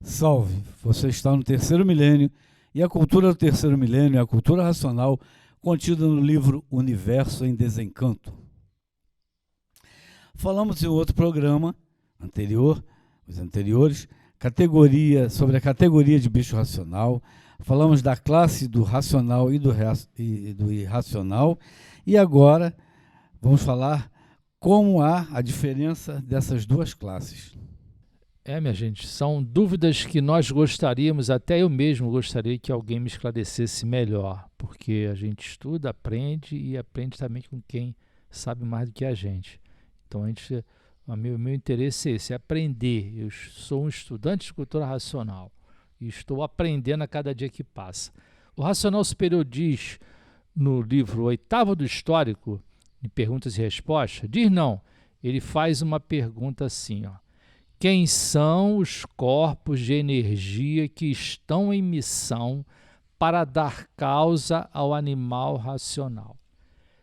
Salve! Você está no terceiro milênio e a cultura do terceiro milênio é a cultura racional contida no livro Universo em Desencanto. Falamos em outro programa anterior, os anteriores, sobre a categoria de bicho racional, falamos da classe do racional e do irracional, e agora vamos falar como há a diferença dessas duas classes. Minha gente, são dúvidas que nós gostaríamos, até eu mesmo gostaria que alguém me esclarecesse melhor, porque a gente estuda, aprende e aprende também com quem sabe mais do que a gente. Então, o meu interesse é esse, é aprender. Eu sou um estudante de cultura racional e estou aprendendo a cada dia que passa. O Racional Superior diz no livro Oitavo do Histórico, em Perguntas e Respostas, diz não, ele faz uma pergunta assim, ó. Quem são os corpos de energia que estão em missão para dar causa ao animal racional?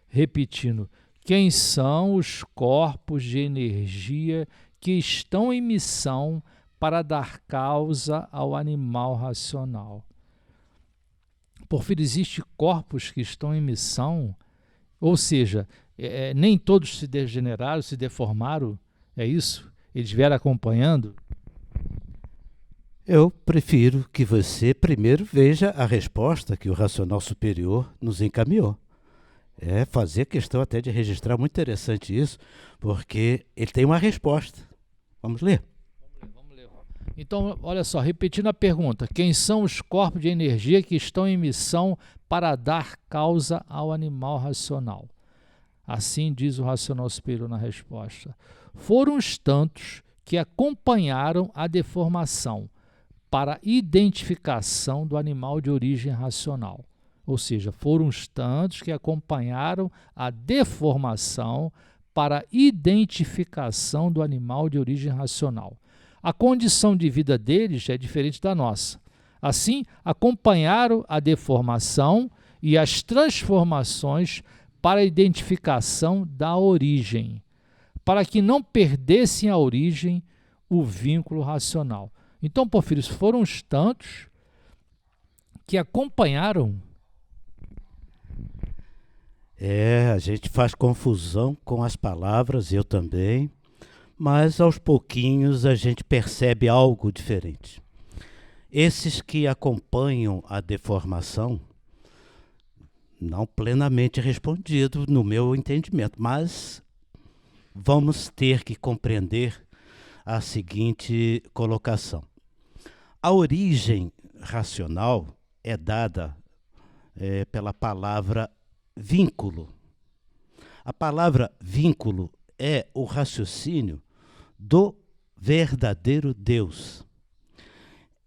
Repetindo, quem são os corpos de energia que estão em missão para dar causa ao animal racional? Porfírio, existem corpos que estão em missão? Ou seja, nem todos se degeneraram, se deformaram, é isso? Eles vieram acompanhando? Eu prefiro que você primeiro veja a resposta que o Racional Superior nos encaminhou. É fazer questão até de registrar, muito interessante isso, porque ele tem uma resposta. Vamos ler? Vamos ler. Então, olha só, repetindo a pergunta, quem são os corpos de energia que estão em missão para dar causa ao animal racional? Assim diz o Racional Superior na resposta. Foram os tantos que acompanharam a deformação para identificação do animal de origem racional. Ou seja, foram os tantos que acompanharam a deformação para identificação do animal de origem racional. A condição de vida deles é diferente da nossa. Assim, acompanharam a deformação e as transformações para a identificação da origem, para que não perdessem a origem, o vínculo racional. Então, Porfírio, foram os tantos que acompanharam. A gente faz confusão com as palavras, eu também, mas aos pouquinhos a gente percebe algo diferente. Esses que acompanham a deformação, não plenamente respondido no meu entendimento, mas vamos ter que compreender a seguinte colocação. A origem racional é dada pela palavra vínculo. A palavra vínculo é o raciocínio do verdadeiro Deus.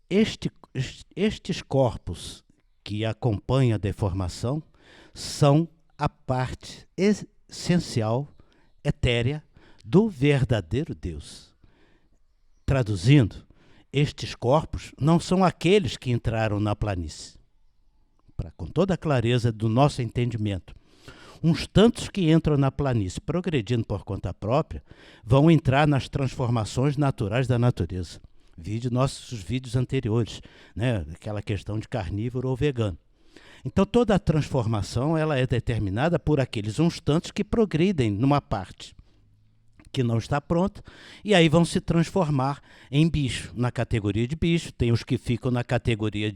Estes corpos que acompanham a deformação são a parte essencial, etérea, do verdadeiro Deus. Traduzindo, estes corpos não são aqueles que entraram na planície. Com toda a clareza do nosso entendimento, uns tantos que entram na planície progredindo por conta própria vão entrar nas transformações naturais da natureza. Vide nossos vídeos anteriores, né? Aquela questão de carnívoro ou vegano. Então, toda a transformação ela é determinada por aqueles uns tantos que progridem numa parte que não está pronta, e aí vão se transformar em bicho, na categoria de bicho, tem os que ficam na categoria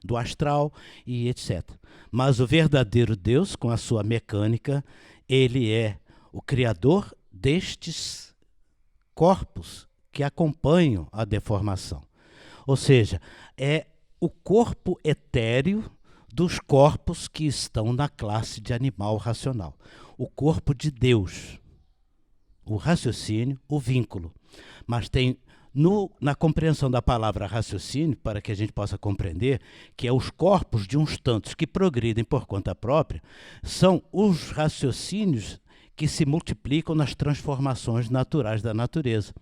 do astral e etc. Mas o verdadeiro Deus, com a sua mecânica, ele é o criador destes corpos que acompanham a deformação. Ou seja, é o corpo etéreo dos corpos que estão na classe de animal racional. O corpo de Deus, o raciocínio, o vínculo. Mas tem, na compreensão da palavra raciocínio, para que a gente possa compreender, que é os corpos de uns tantos que progridem por conta própria, são os raciocínios que se multiplicam nas transformações naturais da natureza.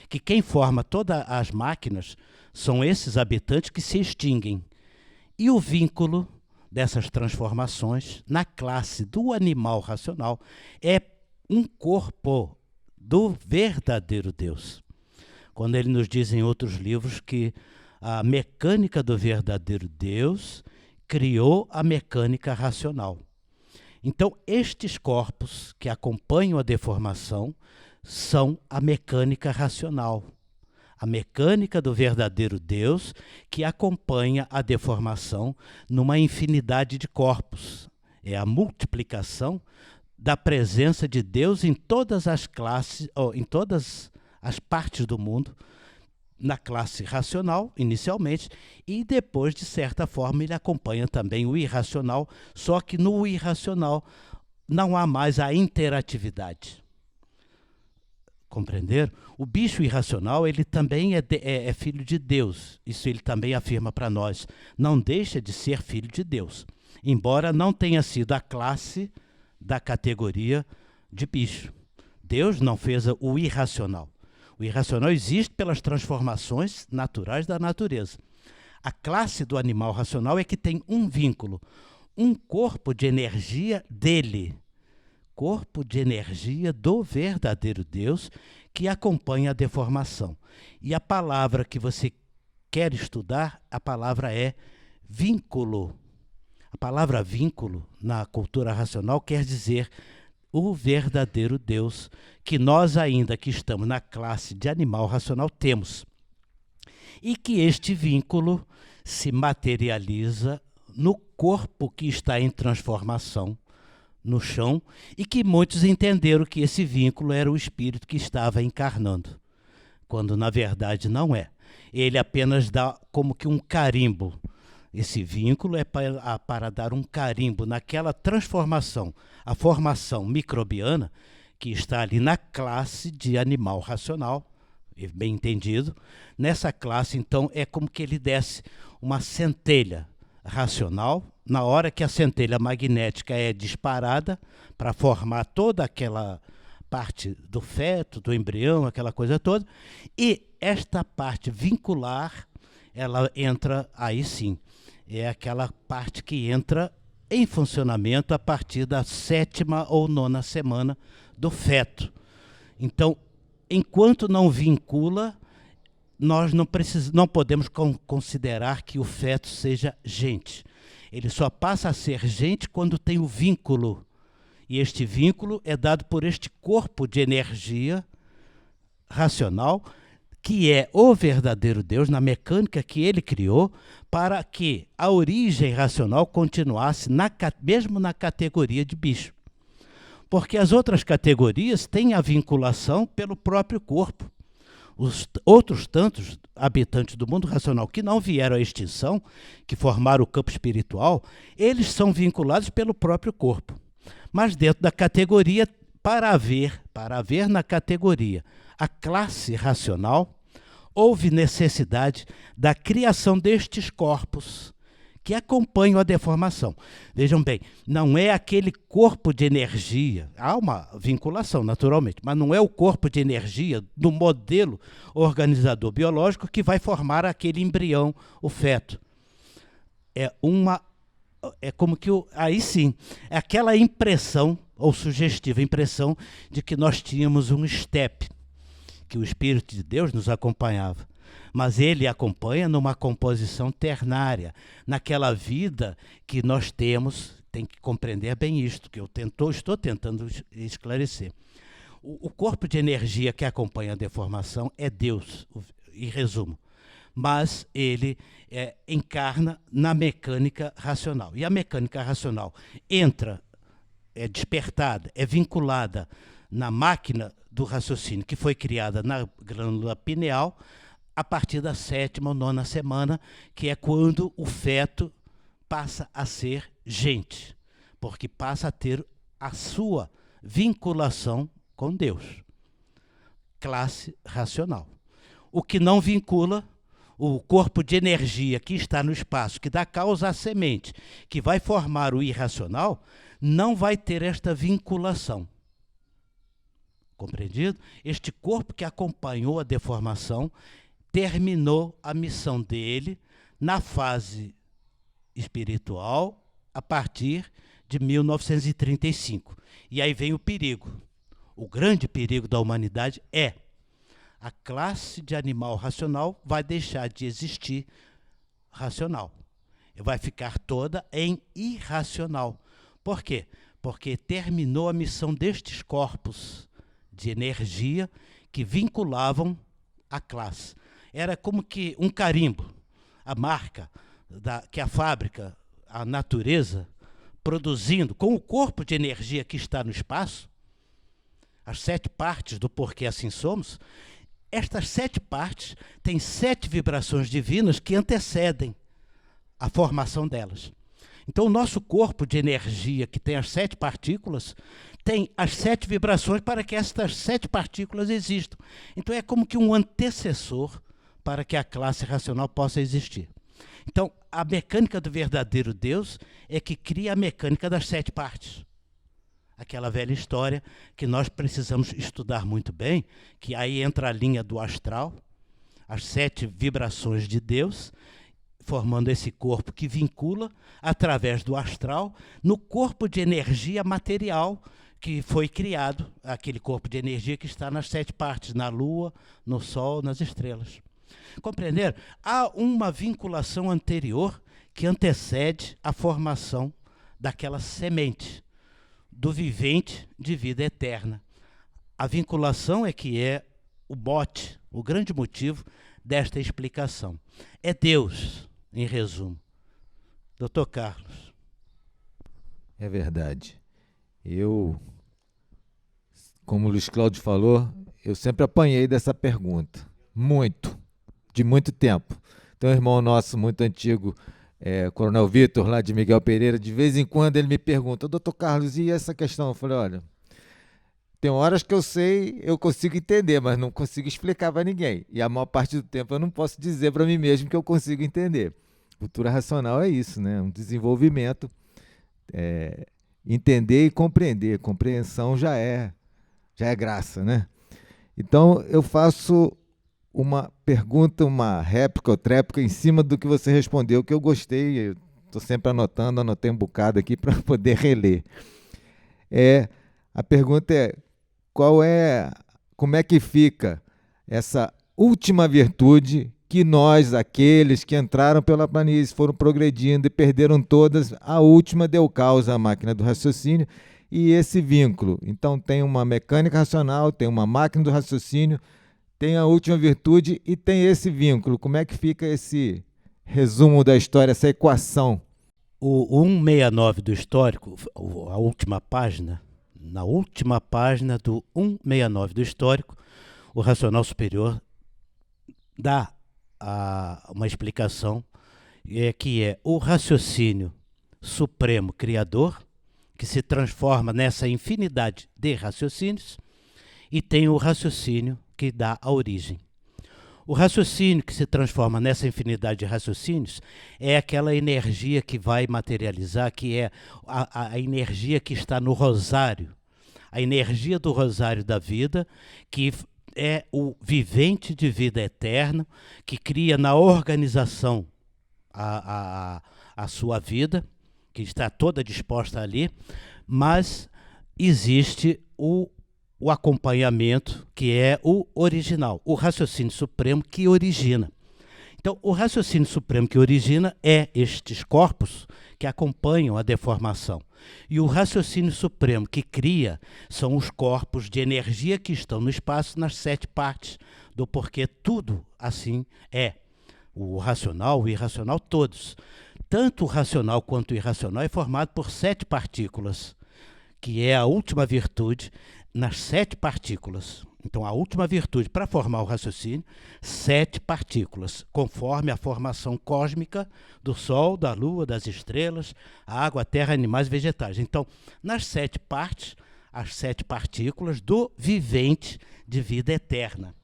Que quem forma todas as máquinas são esses habitantes que se extinguem. E o vínculo dessas transformações na classe do animal racional é um corpo do verdadeiro Deus. Quando ele nos diz em outros livros que A mecânica do verdadeiro Deus criou a mecânica racional. Então, estes corpos que acompanham a deformação são a mecânica racional. A mecânica do verdadeiro Deus que acompanha a deformação numa infinidade de corpos. É a multiplicação da presença de Deus em todas as classes, ou em todas as partes do mundo, na classe racional, inicialmente, e depois, de certa forma, ele acompanha também o irracional, só que no irracional não há mais a interatividade. Compreenderam? O bicho irracional, ele também é filho de Deus. Isso ele também afirma para nós. Não deixa de ser filho de Deus, embora não tenha sido a classe da categoria de bicho. Deus não fez o irracional. O irracional existe pelas transformações naturais da natureza. A classe do animal racional é que tem um vínculo, um corpo de energia dele, corpo de energia do verdadeiro Deus que acompanha a deformação. E a palavra que você quer estudar, a palavra é vínculo. A palavra vínculo na cultura racional quer dizer o verdadeiro Deus, que nós ainda que estamos na classe de animal racional temos. E que este vínculo se materializa no corpo que está em transformação, no chão, e que muitos entenderam que esse vínculo era o espírito que estava encarnando, quando na verdade não é. Ele apenas dá como que um carimbo. Esse vínculo é para dar um carimbo naquela transformação, a formação microbiana que está ali na classe de animal racional, bem entendido. Nessa classe, então, é como que ele desse uma centelha racional, na hora que a centelha magnética é disparada para formar toda aquela parte do feto, do embrião, aquela coisa toda, e esta parte vincular, ela entra aí sim. É aquela parte que entra em funcionamento a partir da 7ª ou 9ª semana do feto. Então, enquanto não vincula, nós não podemos considerar que o feto seja gente. Ele só passa a ser gente quando tem o vínculo. E este vínculo é dado por este corpo de energia racional, que é o verdadeiro Deus, na mecânica que ele criou, para que a origem racional continuasse mesmo na categoria de bicho. Porque as outras categorias têm a vinculação pelo próprio corpo. Os outros tantos habitantes do mundo racional que não vieram à extinção, que formaram o campo espiritual, eles são vinculados pelo próprio corpo. Mas dentro da categoria, para haver na categoria a classe racional, houve necessidade da criação destes corpos que acompanham a deformação. Vejam bem, não é aquele corpo de energia, há uma vinculação naturalmente, mas não é o corpo de energia do modelo organizador biológico que vai formar aquele embrião, o feto. É como que, aí sim, é aquela impressão, ou sugestiva impressão, de que nós tínhamos um estepe, que o Espírito de Deus nos acompanhava. Mas ele acompanha numa composição ternária, naquela vida que nós temos, tem que compreender bem isto, que eu estou tentando esclarecer. O corpo de energia que acompanha a deformação é Deus, em resumo. Mas ele encarna na mecânica racional. E a mecânica racional entra, é despertada, é vinculada na máquina do raciocínio que foi criada na glândula pineal a partir da 7ª ou 9ª semana, que é quando o feto passa a ser gente, porque passa a ter a sua vinculação com Deus. Classe racional. O que não vincula, o corpo de energia que está no espaço, que dá causa à semente, que vai formar o irracional, não vai ter esta vinculação. Compreendido? Este corpo que acompanhou a deformação terminou a missão dele na fase espiritual a partir de 1935. E aí vem o perigo. O grande perigo da humanidade é a classe de animal racional vai deixar de existir racional. Vai ficar toda em irracional. Por quê? Porque terminou a missão destes corpos de energia que vinculavam a classe. Era como que um carimbo, a marca que a fábrica, a natureza, produzindo com o corpo de energia que está no espaço, as 7 partes do porquê assim somos, estas 7 partes têm 7 vibrações divinas que antecedem a formação delas. Então, o nosso corpo de energia, que tem as 7 partículas, tem as 7 vibrações para que estas 7 partículas existam. Então, é como que um antecessor para que a classe racional possa existir. Então, a mecânica do verdadeiro Deus é que cria a mecânica das 7 partes. Aquela velha história que nós precisamos estudar muito bem, que aí entra a linha do astral, as 7 vibrações de Deus, formando esse corpo que vincula, através do astral, no corpo de energia material que foi criado, aquele corpo de energia que está nas 7 partes, na Lua, no Sol, nas estrelas. Compreenderam? Há uma vinculação anterior que antecede a formação daquela semente, do vivente de vida eterna. A vinculação é que é o mote, o grande motivo desta explicação. É Deus, em resumo. Dr. Carlos. É verdade. Como o Luiz Cláudio falou, eu sempre apanhei dessa pergunta. De muito tempo. Tem um irmão nosso muito antigo, Coronel Vitor, lá de Miguel Pereira, de vez em quando ele me pergunta, Dr. Carlos, e essa questão? Eu falei, olha, tem horas que eu sei, eu consigo entender, mas não consigo explicar para ninguém. E a maior parte do tempo eu não posso dizer para mim mesmo que eu consigo entender. Cultura racional é isso, né? Um desenvolvimento, entender e compreender. Compreensão já é graça, né? Então, eu faço uma pergunta, uma réplica ou tréplica em cima do que você respondeu, que eu gostei, estou sempre anotei um bocado aqui para poder reler. A pergunta é, como é que fica essa última virtude que nós, aqueles que entraram pela planície, foram progredindo e perderam todas, a última deu causa à máquina do raciocínio e esse vínculo. Então tem uma mecânica racional, tem uma máquina do raciocínio, tem a última virtude e tem esse vínculo. Como é que fica esse resumo da história, essa equação? O 169 do histórico, a última página, na última página do 169 do histórico, o racional superior dá uma explicação que é o raciocínio supremo criador, que se transforma nessa infinidade de raciocínios, e tem o raciocínio que dá a origem. O raciocínio que se transforma nessa infinidade de raciocínios é aquela energia que vai materializar, que é a energia que está no rosário, a energia do rosário da vida, que é o vivente de vida eterna, que cria na organização a sua vida, que está toda disposta ali, mas existe o acompanhamento, que é o original, o raciocínio supremo que origina. Então, o raciocínio supremo que origina é estes corpos que acompanham a deformação. E o raciocínio supremo que cria são os corpos de energia que estão no espaço nas 7 partes do porquê tudo assim é. O racional, o irracional, todos. Tanto o racional quanto o irracional é formado por 7 partículas, que é a última virtude nas 7 partículas. Então, a última virtude para formar o raciocínio, 7 partículas, conforme a formação cósmica do Sol, da Lua, das estrelas, a água, a terra, animais e vegetais. Então, nas 7 partes, as 7 partículas do vivente de vida eterna.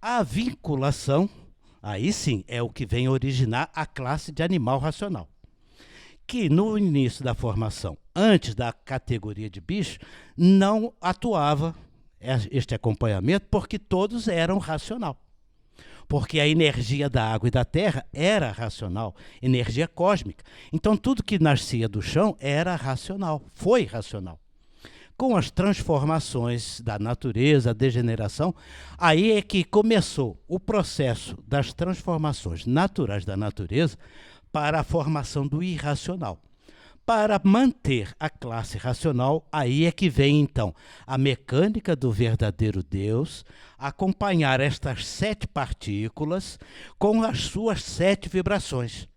A vinculação, aí sim, é o que vem originar a classe de animal racional, que no início da formação, antes da categoria de bicho, não atuava este acompanhamento, porque todos eram racional. Porque a energia da água e da terra era racional, energia cósmica. Então, tudo que nascia do chão era racional, foi racional. com as transformações da natureza, a degeneração, aí é que começou o processo das transformações naturais da natureza para a formação do irracional. Para manter a classe racional, aí é que vem, então, a mecânica do verdadeiro Deus, acompanhar estas 7 partículas com as suas 7 vibrações.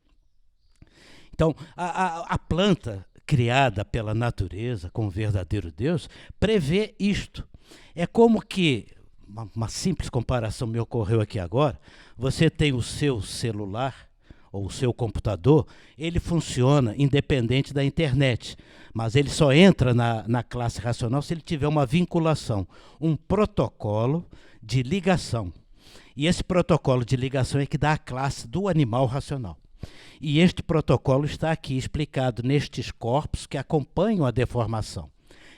Então, a planta criada pela natureza com o verdadeiro Deus prevê isto. É como que, uma simples comparação me ocorreu aqui agora, você tem o seu celular, ou o seu computador, ele funciona independente da internet, mas ele só entra na classe racional se ele tiver uma vinculação, um protocolo de ligação. E esse protocolo de ligação é que dá a classe do animal racional. E este protocolo está aqui explicado nestes corpos que acompanham a deformação.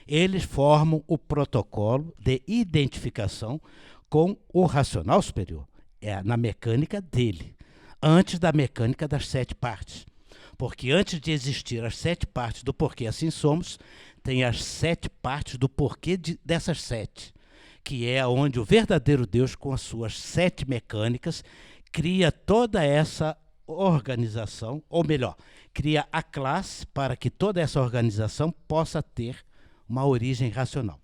Eles formam o protocolo de identificação com o racional superior, é na mecânica dele, antes da mecânica das 7 partes. Porque antes de existir as 7 partes do porquê assim somos, tem as 7 partes do porquê dessas 7, que é onde o verdadeiro Deus, com as suas 7 mecânicas, cria toda essa organização, ou melhor, cria a classe para que toda essa organização possa ter uma origem racional.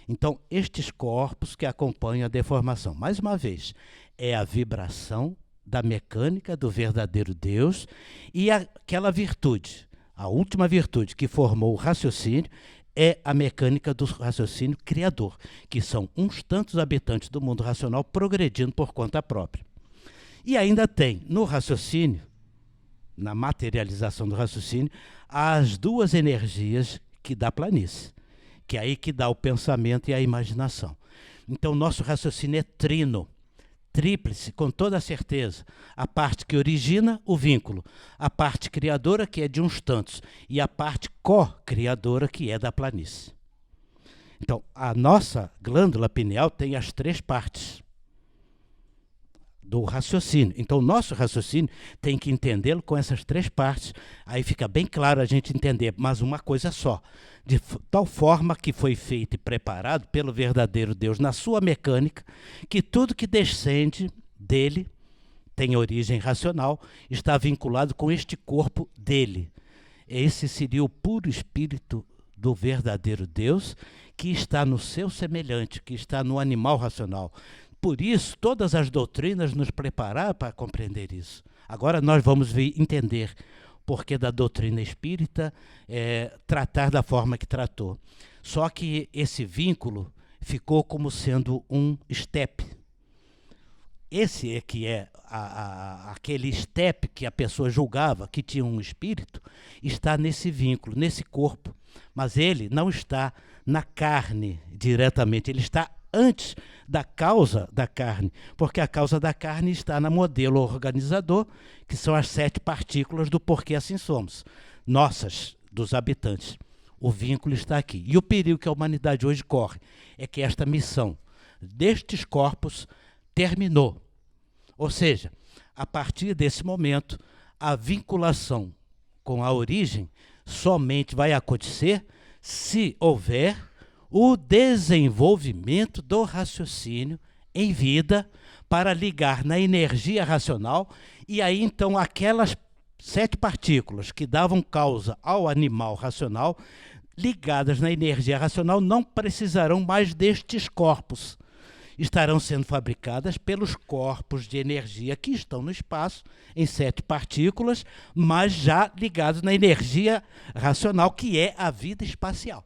Então, estes corpos que acompanham a deformação, mais uma vez, é a vibração da mecânica do verdadeiro Deus e aquela virtude, a última virtude que formou o raciocínio, é a mecânica do raciocínio criador, que são uns tantos habitantes do mundo racional progredindo por conta própria. E ainda tem no raciocínio, na materialização do raciocínio, as 2 energias que dá planície, que é aí que dá o pensamento e a imaginação. Então, nosso raciocínio é trino, tríplice, com toda a certeza. A parte que origina o vínculo, a parte criadora, que é de uns tantos, e a parte co-criadora, que é da planície. Então, a nossa glândula pineal tem as 3 partes do raciocínio. Então, o nosso raciocínio tem que entendê-lo com essas 3 partes. Aí fica bem claro a gente entender, mas uma coisa só. De tal forma que foi feito e preparado pelo verdadeiro Deus na sua mecânica, que tudo que descende dele tem origem racional, está vinculado com este corpo dele. Esse seria o puro espírito do verdadeiro Deus, que está no seu semelhante, que está no animal racional. Por isso, todas as doutrinas nos prepararam para compreender isso. Agora nós vamos entender o porquê da doutrina espírita tratar da forma que tratou. Só que esse vínculo ficou como sendo um estepe. Esse é que é aquele estepe que a pessoa julgava que tinha um espírito, está nesse vínculo, nesse corpo. Mas ele não está na carne diretamente, ele está antes da causa da carne, porque a causa da carne está no modelo organizador, que são as 7 partículas do porquê assim somos, nossas, dos habitantes. O vínculo está aqui. E o perigo que a humanidade hoje corre é que esta missão destes corpos terminou. Ou seja, a partir desse momento, a vinculação com a origem somente vai acontecer se houver o desenvolvimento do raciocínio em vida para ligar na energia racional, e aí então aquelas 7 partículas que davam causa ao animal racional, ligadas na energia racional, não precisarão mais destes corpos. Estarão sendo fabricadas pelos corpos de energia que estão no espaço, em 7 partículas, mas já ligados na energia racional, que é a vida espacial.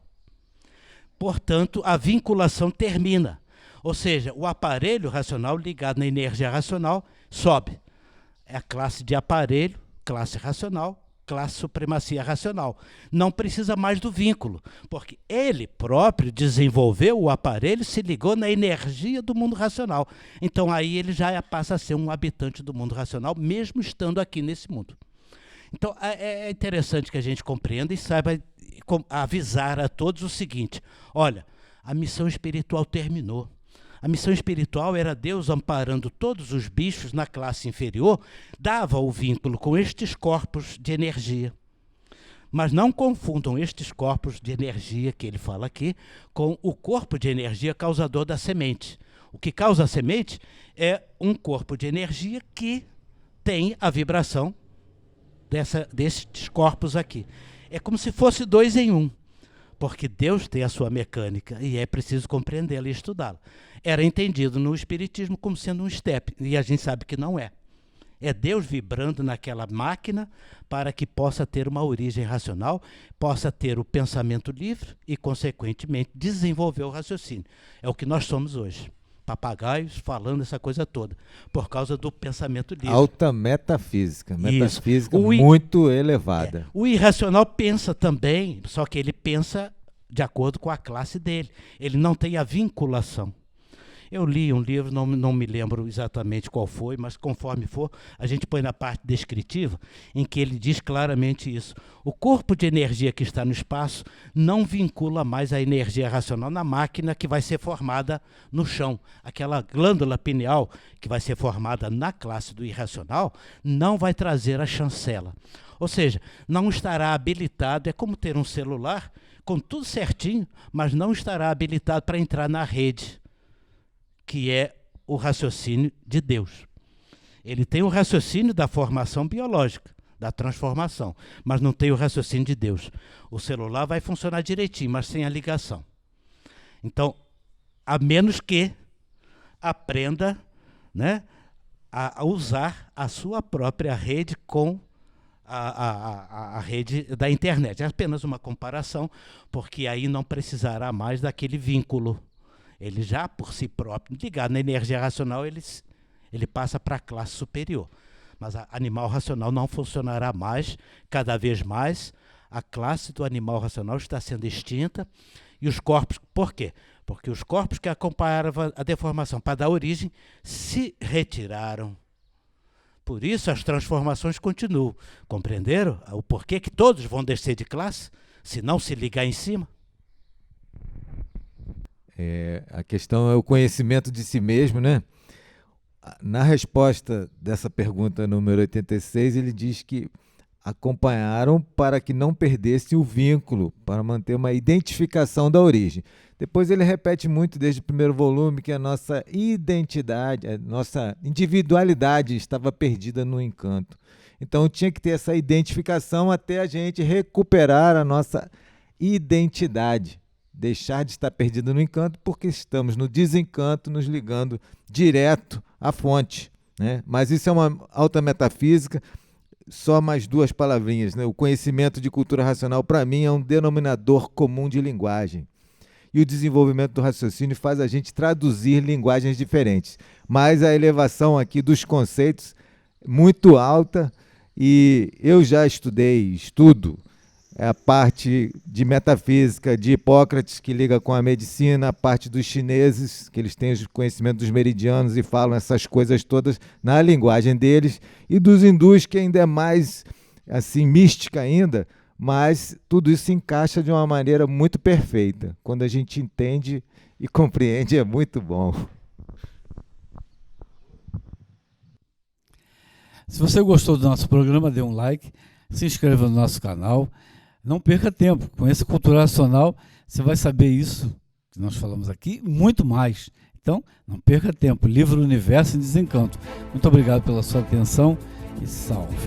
Portanto, a vinculação termina. Ou seja, o aparelho racional ligado na energia racional sobe. É a classe de aparelho, classe racional, classe supremacia racional. Não precisa mais do vínculo, porque ele próprio desenvolveu o aparelho, se ligou na energia do mundo racional. Então aí ele já passa a ser um habitante do mundo racional, mesmo estando aqui nesse mundo. Então é interessante que a gente compreenda e saiba avisar a todos o seguinte: olha, a missão espiritual terminou. A missão espiritual era Deus amparando todos os bichos na classe inferior, dava o vínculo com estes corpos de energia. Mas não confundam estes corpos de energia que ele fala aqui com o corpo de energia causador da semente. O que causa a semente é um corpo de energia que tem a vibração destes corpos aqui. É como se fosse 2 em 1, porque Deus tem a sua mecânica e é preciso compreendê-la e estudá-la. Era entendido no Espiritismo como sendo um step, e a gente sabe que não é. É Deus vibrando naquela máquina para que possa ter uma origem racional, possa ter o pensamento livre e, consequentemente, desenvolver o raciocínio. É o que nós somos hoje. Papagaios falando essa coisa toda, por causa do pensamento livre. Alta metafísica, metafísica Isso. muito elevada. O irracional pensa também, só que ele pensa de acordo com a classe dele. Ele não tem a vinculação. Eu li um livro, não me lembro exatamente qual foi, mas conforme for, a gente põe na parte descritiva, em que ele diz claramente isso. O corpo de energia que está no espaço não vincula mais a energia racional na máquina que vai ser formada no chão. Aquela glândula pineal que vai ser formada na classe do irracional não vai trazer a chancela. Ou seja, não estará habilitado, é como ter um celular com tudo certinho, mas não estará habilitado para entrar na rede, que é o raciocínio de Deus. Ele tem o raciocínio da formação biológica, da transformação, mas não tem o raciocínio de Deus. O celular vai funcionar direitinho, mas sem a ligação. Então, a menos que aprenda, né, a usar a sua própria rede com a rede da internet. É apenas uma comparação, porque aí não precisará mais daquele vínculo. Ele já, por si próprio, ligado na energia racional, ele passa para a classe superior. Mas o animal racional não funcionará mais. Cada vez mais, a classe do animal racional está sendo extinta. E os corpos... Por quê? Porque os corpos que acompanharam a deformação para dar origem se retiraram. Por isso, as transformações continuam. Compreenderam o porquê que todos vão descer de classe, se não se ligar em cima? A questão é o conhecimento de si mesmo, né? Na resposta dessa pergunta número 86, ele diz que acompanharam para que não perdessem o vínculo, para manter uma identificação da origem. Depois ele repete muito desde o primeiro volume que a nossa identidade, a nossa individualidade estava perdida no encanto. Então tinha que ter essa identificação até a gente recuperar a nossa identidade. Deixar de estar perdido no encanto, porque estamos no desencanto, nos ligando direto à fonte, né? Mas isso é uma alta metafísica, só mais 2 palavrinhas, né? O conhecimento de cultura racional, para mim, é um denominador comum de linguagem. E o desenvolvimento do raciocínio faz a gente traduzir linguagens diferentes. Mas a elevação aqui dos conceitos é muito alta, e eu já estudo a parte de metafísica de Hipócrates, que liga com a medicina, a parte dos chineses, que eles têm o conhecimento dos meridianos e falam essas coisas todas na linguagem deles, e dos hindus, que ainda é mais assim, mística ainda, mas tudo isso se encaixa de uma maneira muito perfeita. Quando a gente entende e compreende, é muito bom. Se você gostou do nosso programa, dê um like, se inscreva no nosso canal. Não perca tempo, conheça Cultura Racional, você vai saber isso que nós falamos aqui e muito mais. Então, não perca tempo, Livro Universo em Desencanto. Muito obrigado pela sua atenção e salve!